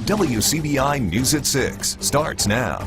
WCBI News at 6 starts now.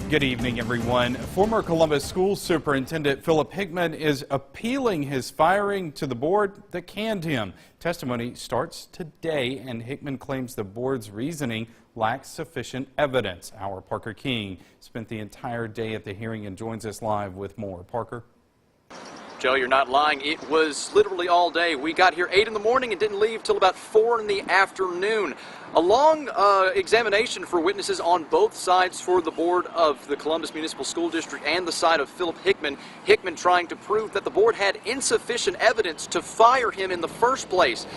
Good evening, everyone. Former Columbus School Superintendent Philip Hickman is appealing his firing to the board that canned him. Testimony starts today, and Hickman claims the board's reasoning lacks sufficient evidence. Our Parker King spent the entire day at the hearing and joins us live with more. Parker? Joe, you're not lying. It was literally all day. We got here 8 in the morning and didn't leave till about 4 in the afternoon. A long examination for witnesses on both sides for the board of the Columbus Municipal School District and the side of Philip Hickman. Hickman trying to prove that the board had insufficient evidence to fire him in the first place.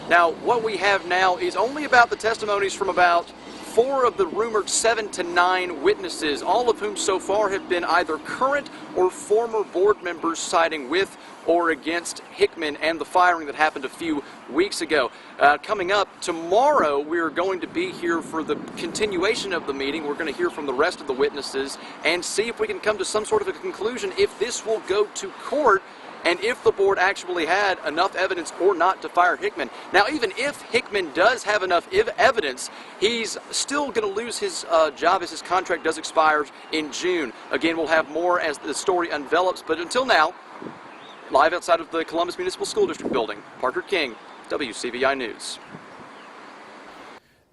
Now, what we have now is only about the testimonies from about 4 of the rumored 7 to 9 witnesses, all of whom so far have been either current or former board members siding with or against Hickman and the firing that happened a few weeks ago. Coming up tomorrow, we're going to be here for the continuation of the meeting. We're going to hear from the rest of the witnesses and see if we can come to some sort of a conclusion if this will go to court and if the board actually had enough evidence or not to fire Hickman. Now, even if Hickman does have enough evidence, he's still going to lose his job as his contract does expire in June. Again, we'll have more as the story envelops, but until now, live outside of the Columbus Municipal School District building, Parker King, WCBI News.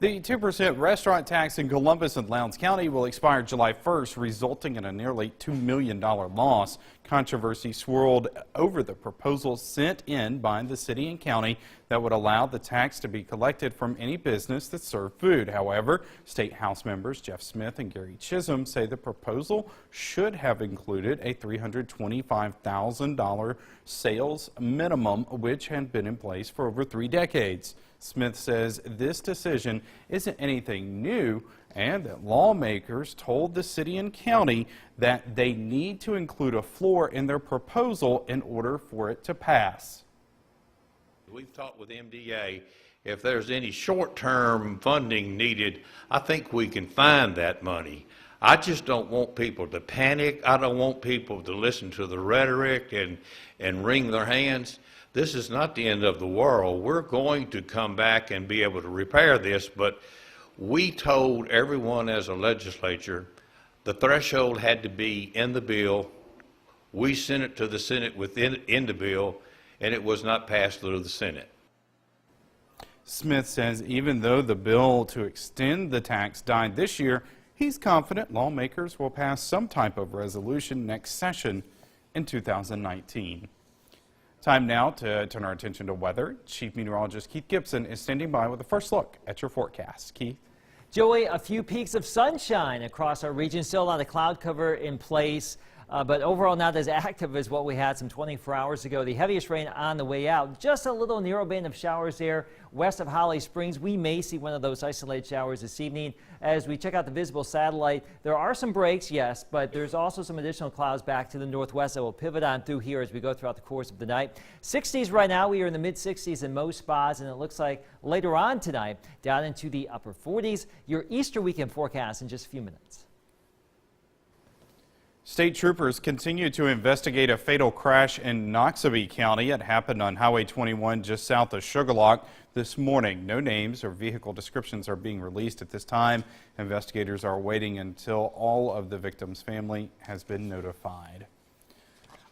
The 2% restaurant tax in Columbus and Lowndes County will expire July 1st, resulting in a nearly $2 million loss. Controversy swirled over the proposal sent in by the city and county that would allow the tax to be collected from any business that served food. However, State House members Jeff Smith and Gary Chisholm say the proposal should have included a $325,000 sales minimum, which had been in place for over 3 decades. Smith says this decision isn't anything new and that lawmakers told the city and county that they need to include a floor in their proposal in order for it to pass. We've talked with MDA. If there's any short-term funding needed, I think we can find that money. I just don't want people to panic. I don't want people to listen to the rhetoric and wring their hands. This is not the end of the world. We're going to come back and be able to repair this, but we told everyone as a legislature the threshold had to be in the bill. We sent it to the Senate in the bill, and it was not passed through the Senate. Smith says even though the bill to extend the tax died this year, he's confident lawmakers will pass some type of resolution next session in 2019. Time now to turn our attention to weather. Chief Meteorologist Keith Gibson is standing by with a first look at your forecast. Keith? Joey, a few peaks of sunshine across our region. Still a lot of cloud cover in place, but overall not as active as what we had some 24 hours ago. The heaviest rain on the way out. Just a little narrow band of showers there west of Holly Springs. We may see one of those isolated showers this evening. As we check out the visible satellite, there are some breaks, yes, but there's also some additional clouds back to the northwest that will pivot on through here as we go throughout the course of the night. 60s right now. We are in the mid-60s in most spots, and it looks like later on tonight down into the upper 40s. Your Easter weekend forecast in just a few minutes. State troopers continue to investigate a fatal crash in Noxubee County. It happened on Highway 21 just south of Sugarlock this morning. No names or vehicle descriptions are being released at this time. Investigators are waiting until all of the victim's family has been notified.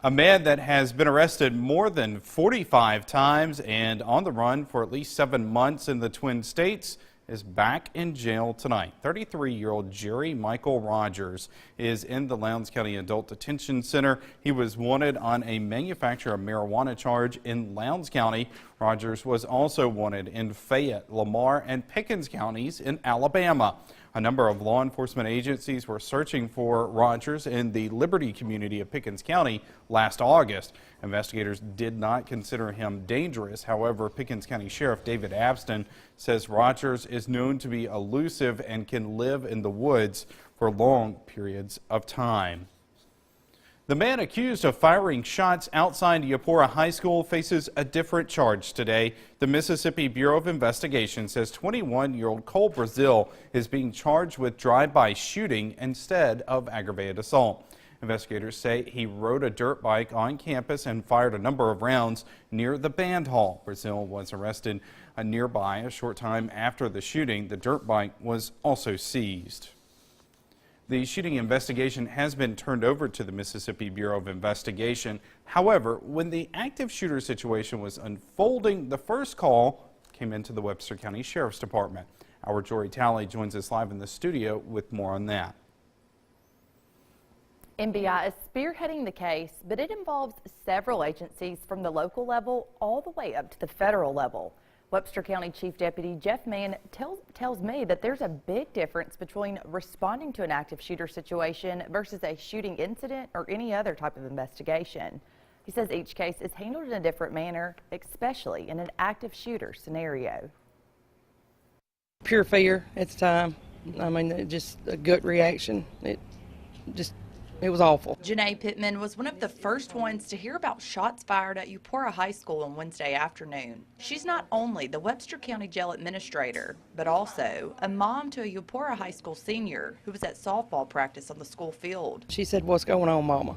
A man that has been arrested more than 45 times and on the run for at least 7 months in the Twin States is back in jail tonight. 33-year-old Jerry Michael Rogers is in the Lowndes County Adult Detention Center. He was wanted on a manufacture of marijuana charge in Lowndes County. Rogers was also wanted in Fayette, Lamar, and Pickens counties in Alabama. A number of law enforcement agencies were searching for Rogers in the Liberty community of Pickens County last August. Investigators did not consider him dangerous. However, Pickens County Sheriff David Abston says Rogers is known to be elusive and can live in the woods for long periods of time. The man accused of firing shots outside Yapora High School faces a different charge today. The Mississippi Bureau of Investigation says 21-year-old Cole Brazil is being charged with drive-by shooting instead of aggravated assault. Investigators say he rode a dirt bike on campus and fired a number of rounds near the band hall. Brazil was arrested nearby a short time after the shooting. The dirt bike was also seized. The shooting investigation has been turned over to the Mississippi Bureau of Investigation. However, when the active shooter situation was unfolding, the first call came into the Webster County Sheriff's Department. Our Jory Talley joins us live in the studio with more on that. MBI is spearheading the case, but it involves several agencies from the local level all the way up to the federal level. Webster County Chief Deputy Jeff Mann tells me that there's a big difference between responding to an active shooter situation versus a shooting incident or any other type of investigation. He says each case is handled in a different manner, especially in an active shooter scenario. Pure fear at the time. I mean, just a gut reaction. It was awful. Janae Pittman was one of the first ones to hear about shots fired at Eupora High School on Wednesday afternoon. She's not only the Webster County Jail administrator, but also a mom to a Eupora High School senior who was at softball practice on the school field. She said, "What's going on, Mama?"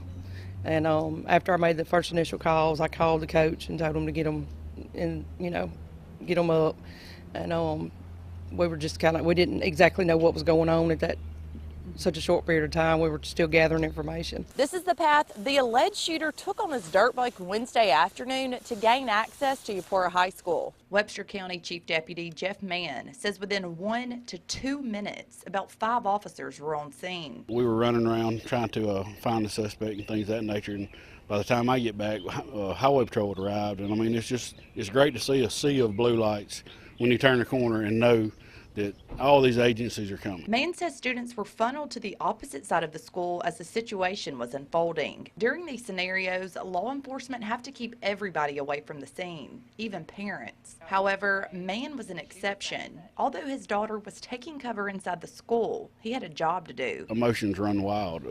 And after I made the first initial calls, I called the coach and told him to get them, get them up. And we were just we didn't exactly know what was going on at that such a short period of time. We were still gathering information. This is the path the alleged shooter took on his dirt bike Wednesday afternoon to gain access to Eupora High School. Webster County Chief Deputy Jeff Mann says within 1 to 2 minutes, about 5 officers were on scene. We were running around trying to find the suspect and things of that nature, and by the time I get back, Highway Patrol had arrived, and I mean, it's great to see a sea of blue lights when you turn the corner and know that all these agencies are coming. Mann says students were funneled to the opposite side of the school as the situation was unfolding. During these scenarios, law enforcement have to keep everybody away from the scene, even parents. However, Mann was an exception. Although his daughter was taking cover inside the school, he had a job to do. Emotions run wild,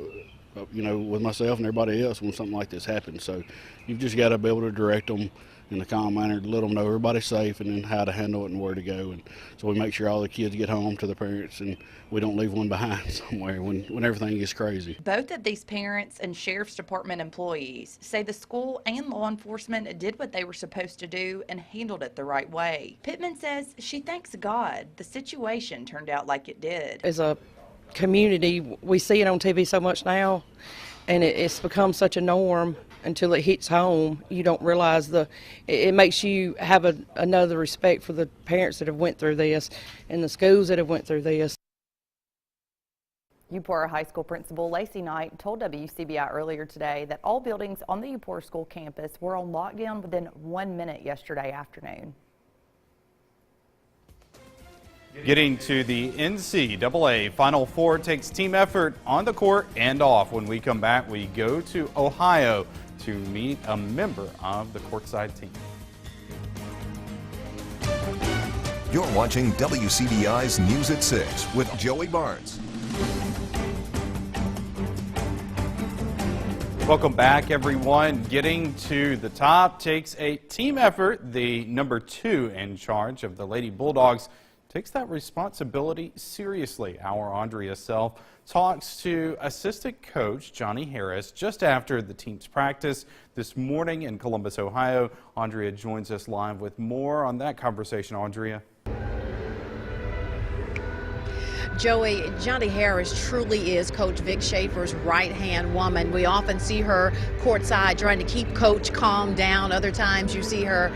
with myself and everybody else when something like this happens. So you've just got to be able to direct them in a calm manner to let them know everybody's safe and then how to handle it and where to go. And so we make sure all the kids get home to their parents and we don't leave one behind somewhere when everything gets crazy. Both of these parents and Sheriff's Department employees say the school and law enforcement did what they were supposed to do and handled it the right way. Pittman says she thanks God the situation turned out like it did. As a community, we see it on TV so much now, and it's become such a norm. Until it hits home, you don't realize it makes you have another respect for the parents that have went through this and the schools that have went through this. Eupora High School Principal Lacey Knight told WCBI earlier today that all buildings on the Eupora School campus were on lockdown within 1 minute yesterday afternoon. Getting to the NCAA Final Four takes team effort on the court and off. When we come back, we go to Ohio to meet a member of the courtside team. You're watching WCBI's News at 6 with Joey Barnes. Welcome back, everyone. Getting to the top takes a team effort. The number 2 in charge of the Lady Bulldogs takes that responsibility seriously. Our Andrea Self talks to assistant coach Johnny Harris just after the team's practice this morning in Columbus, Ohio. Andrea joins us live with more on that conversation. Andrea. Joey, Johnny Harris truly is Coach Vic Schaefer's right-hand woman. We often see her courtside trying to keep Coach calm down. Other times you see her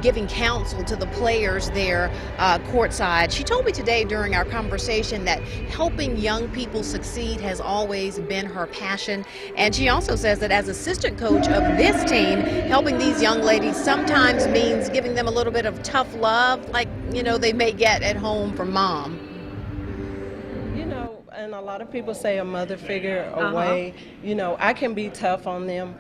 giving counsel to the players there courtside. She told me today during our conversation that helping young people succeed has always been her passion. And she also says that as assistant coach of this team, helping these young ladies sometimes means giving them a little bit of tough love, like, they may get at home from mom. And a lot of people say a mother figure away. I can be tough on them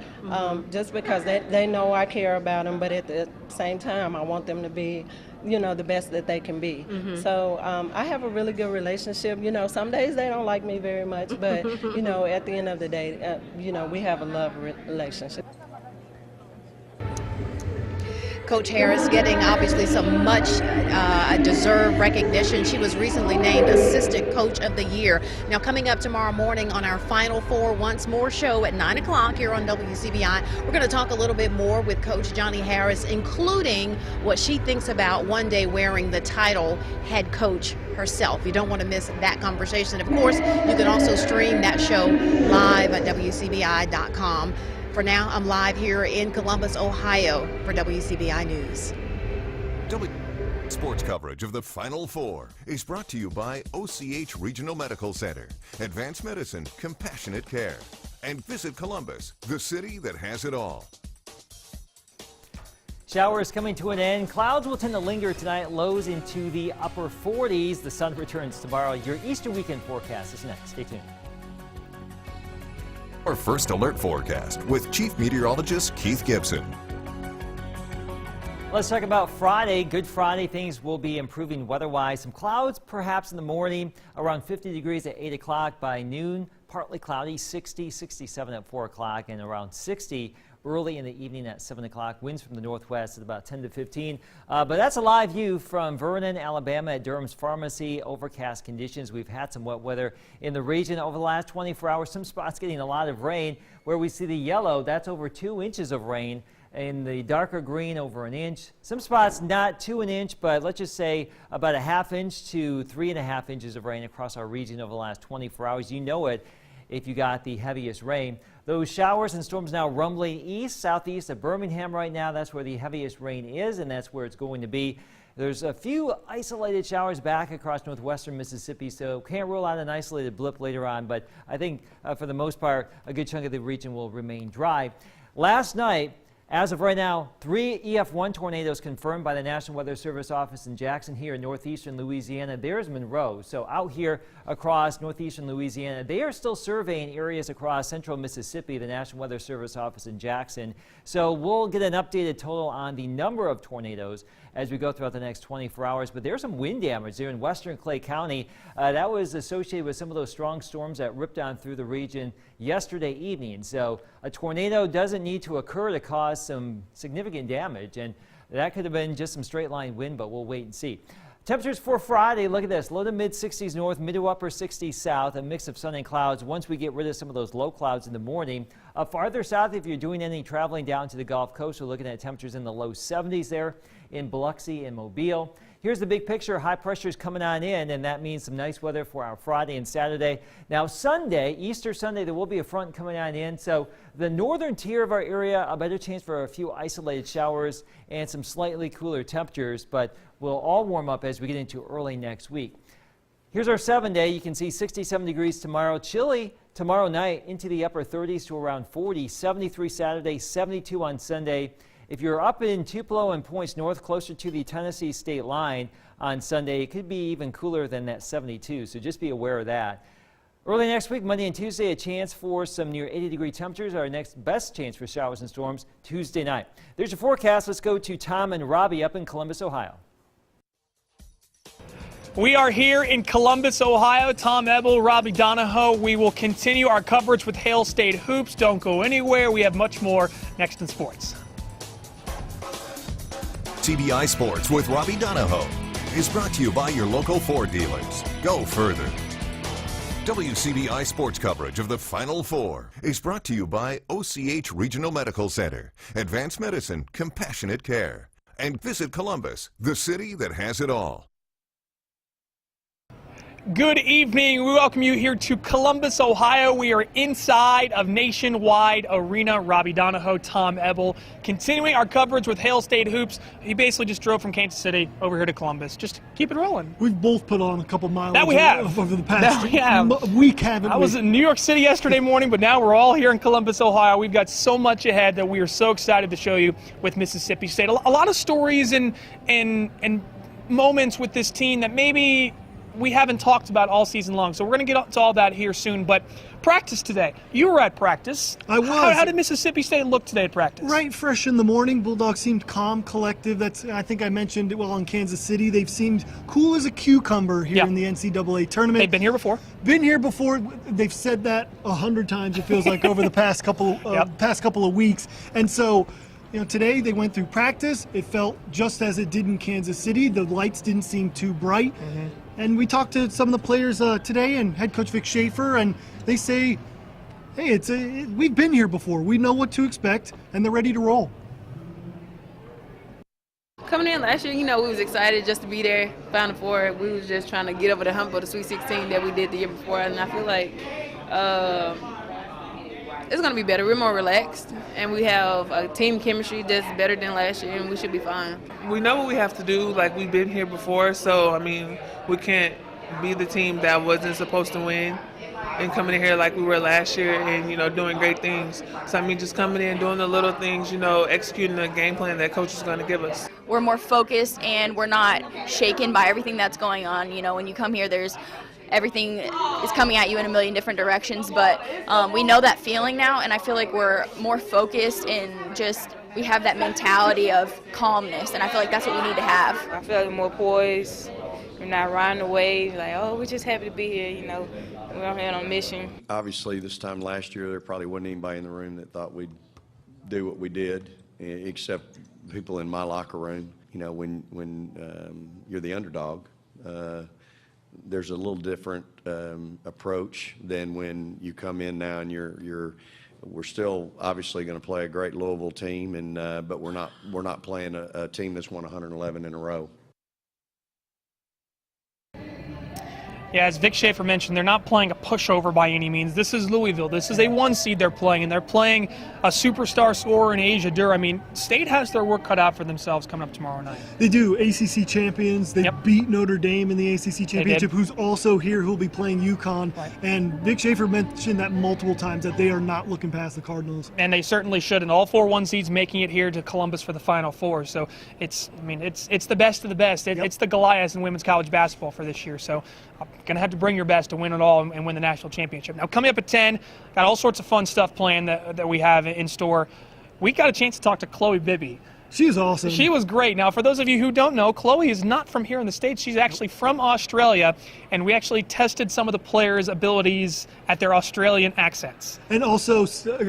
just because they know I care about them, but at the same time, I want them to be, the best that they can be. So I have a really good relationship. Some days they don't like me very much, but, at the end of the day, we have a love relationship. Coach Harris getting obviously some much deserved recognition. She was recently named Assistant Coach of the Year. Now, coming up tomorrow morning on our Final Four Once More show at 9 o'clock here on WCBI, we're going to talk a little bit more with Coach Johnny Harris, including what she thinks about one day wearing the title head coach herself. You don't want to miss that conversation. Of course, you can also stream that show live at WCBI.com. For now, I'm live here in Columbus, Ohio for WCBI News. Sports coverage of the Final Four is brought to you by OCH Regional Medical Center, Advanced Medicine, Compassionate Care, and visit Columbus, the city that has it all. Showers coming to an end. Clouds will tend to linger tonight, lows into the upper 40s. The sun returns tomorrow. Your Easter weekend forecast is next. Stay tuned. Our first alert forecast with Chief Meteorologist Keith Gibson. Let's talk about Friday. Good Friday. Things will be improving weather-wise. Some clouds perhaps in the morning, around 50 degrees at 8 o'clock. By noon, partly cloudy, 60, 67 at 4 o'clock, and around 60 early in the evening at 7 o'clock. Winds from the northwest at about 10 to 15. But that's a live view from Vernon, Alabama at Durham's Pharmacy. Overcast conditions. We've had some wet weather in the region over the last 24 hours. Some spots getting a lot of rain. Where we see the yellow, that's over 2 inches of rain. In the darker green, over 1 inch. Some spots not 2 inch, but let's just say about 1/2 inch to 3.5 inches of rain across our region over the last 24 hours. You know it if you got the heaviest rain. Those showers and storms now rumbling east, southeast of Birmingham right now. That's where the heaviest rain is, and that's where it's going to be. There's a few isolated showers back across northwestern Mississippi, so can't rule out an isolated blip later on, but I think for the most part, a good chunk of the region will remain dry. Last night, as of right now, 3 EF1 tornadoes confirmed by the National Weather Service office in Jackson here in northeastern Louisiana. There's Monroe. So out here across northeastern Louisiana, they are still surveying areas across central Mississippi, the National Weather Service office in Jackson. So we'll get an updated total on the number of tornadoes as we go throughout the next 24 hours. But there's some wind damage there in western Clay County. That was associated with some of those strong storms that ripped on through the region yesterday evening. So a tornado doesn't need to occur to cause some significant damage, and that could have been just some straight line wind, but we'll wait and see. Temperatures for Friday, look at this, low to mid 60s north, mid to upper 60s south, a mix of sun and clouds once we get rid of some of those low clouds in the morning. Farther south, if you're doing any traveling down to the Gulf Coast, we're looking at temperatures in the low 70s there in Biloxi and Mobile. Here's the big picture. High pressure is coming on in, and that means some nice weather for our Friday and Saturday. Now Sunday, Easter Sunday, there will be a front coming on in. So the northern tier of our area, a better chance for a few isolated showers and some slightly cooler temperatures, but we'll all warm up as we get into early next week. Here's our 7-day. You can see 67 degrees tomorrow. Chilly tomorrow night into the upper 30s to around 40. 73 Saturday, 72 on Sunday. If you're up in Tupelo and points north, closer to the Tennessee state line on Sunday, it could be even cooler than that 72, so just be aware of that. Early next week, Monday and Tuesday, a chance for some near 80-degree temperatures. Our next best chance for showers and storms Tuesday night. There's your forecast. Let's go to Tom and Robbie up in Columbus, Ohio. We are here in Columbus, Ohio. Tom Ebel, Robbie Donahoe. We will continue our coverage with Hail State Hoops. Don't go anywhere. We have much more next in sports. CBI Sports with Robbie Donahoe is brought to you by your local Ford dealers. Go further. WCBI Sports coverage of the Final Four is brought to you by OCH Regional Medical Center, Advanced Medicine, Compassionate Care, and visit Columbus, the city that has it all. Good evening. We welcome you here to Columbus, Ohio. We are inside of Nationwide Arena. Robbie Donahoe, Tom Ebel, continuing our coverage with Hail State Hoops. He basically just drove from Kansas City over here to Columbus. Just keep it rolling. We've both put on a couple miles that we have. Over the past week, haven't we? I was in New York City yesterday morning, but now we're all here in Columbus, Ohio. We've got so much ahead that we are so excited to show you with Mississippi State. A lot of stories and moments with this team that maybe we haven't talked about all season long. So we're going to get to all that here soon. But practice today. You were at practice. I was. How did Mississippi State look today at practice? Right, fresh in the morning. Bulldogs seemed calm, collective. I think I mentioned it well in Kansas City. They've seemed cool as a cucumber here in the NCAA tournament. They've been here before. They've said that 100 times, it feels like, over the past couple of weeks. And so, today they went through practice. It felt just as it did in Kansas City. The lights didn't seem too bright. And we talked to some of the players today and head coach Vic Schaefer, and they say, hey, we've been here before. We know what to expect, and they're ready to roll. Coming in last year, we was excited just to be there, Final Four. We was just trying to get over the hump of the Sweet 16 that we did the year before, and I feel like it's going to be better. We're more relaxed, and we have a team chemistry that's better than last year, and we should be fine. We know what we have to do. Like, we've been here before, so, we can't be the team that wasn't supposed to win and coming in here like we were last year and, doing great things. So, just coming in, doing the little things, executing the game plan that coach is going to give us. We're more focused, and we're not shaken by everything that's going on. When you come here, everything is coming at you in a million different directions, but we know that feeling now, and I feel like we're more focused and we have that mentality of calmness, and I feel like that's what we need to have. I feel like we're more poised. We're not riding the wave, like, oh, we're just happy to be here, We're on here on a mission. Obviously, this time last year, there probably wasn't anybody in the room that thought we'd do what we did, except people in my locker room. When you're the underdog, there's a little different approach than when you come in now and we're still obviously going to play a great Louisville team, and but we're not playing a team that's won 111 in a row. Yeah, as Vic Schaefer mentioned, they're not playing a pushover by any means. This is Louisville. This is a 1 seed they're playing, and they're playing a superstar scorer in Asia Dur. State has their work cut out for themselves coming up tomorrow night. They do. ACC champions. They beat Notre Dame in the ACC championship, who's also here, who'll be playing UConn. Right. And Vic Schaefer mentioned that multiple times, that they are not looking past the Cardinals. And they certainly should. And all 4 1 seeds making it here to Columbus for the Final Four. So it's the best of the best. It's the Goliaths in women's college basketball for this year. So I'm going to have to bring your best to win it all and win the national championship. Now, coming up at 10, got all sorts of fun stuff planned that we have in store. We got a chance to talk to Chloe Bibby. She is awesome. She was great. Now, for those of you who don't know, Chloe is not from here in the States. She's actually from Australia, and we actually tested some of the players' abilities at their Australian accents. And also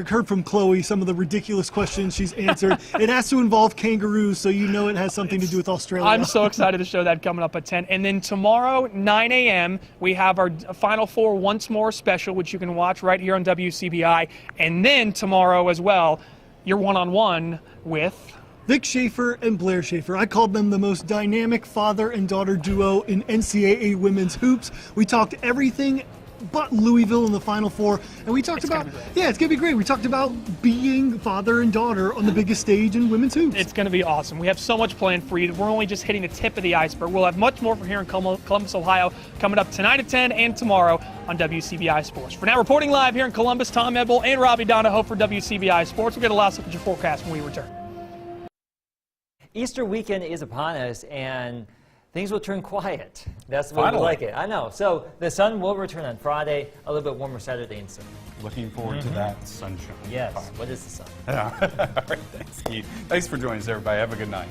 heard from Chloe some of the ridiculous questions she's answered. It has to involve kangaroos, so it has something to do with Australia. I'm so excited to show that coming up at 10. And then tomorrow, 9 a.m., we have our Final Four Once More special, which you can watch right here on WCBI. And then tomorrow as well, your one-on-one with Vic Schaefer and Blair Schaefer. I called them the most dynamic father and daughter duo in NCAA women's hoops. We talked everything but Louisville in the Final Four, and we talked about it's gonna be great. We talked about being father and daughter on the biggest stage in women's hoops. It's gonna be awesome. We have so much planned for you. We're only just hitting the tip of the iceberg. We'll have much more from here in Columbus, Ohio, coming up tonight at 10 and tomorrow on WCBI Sports. For now, reporting live here in Columbus, Tom Edel and Robbie Donahoe for WCBI Sports. We'll get a last look at your forecast when we return. Easter weekend is upon us, and things will turn quiet. That's the way we like it. I know. So the sun will return on Friday, a little bit warmer Saturday and Sunday. Looking forward to that sunshine. Yes. What is the sun? All right, thanks, Keith. Thanks for joining us, everybody. Have a good night.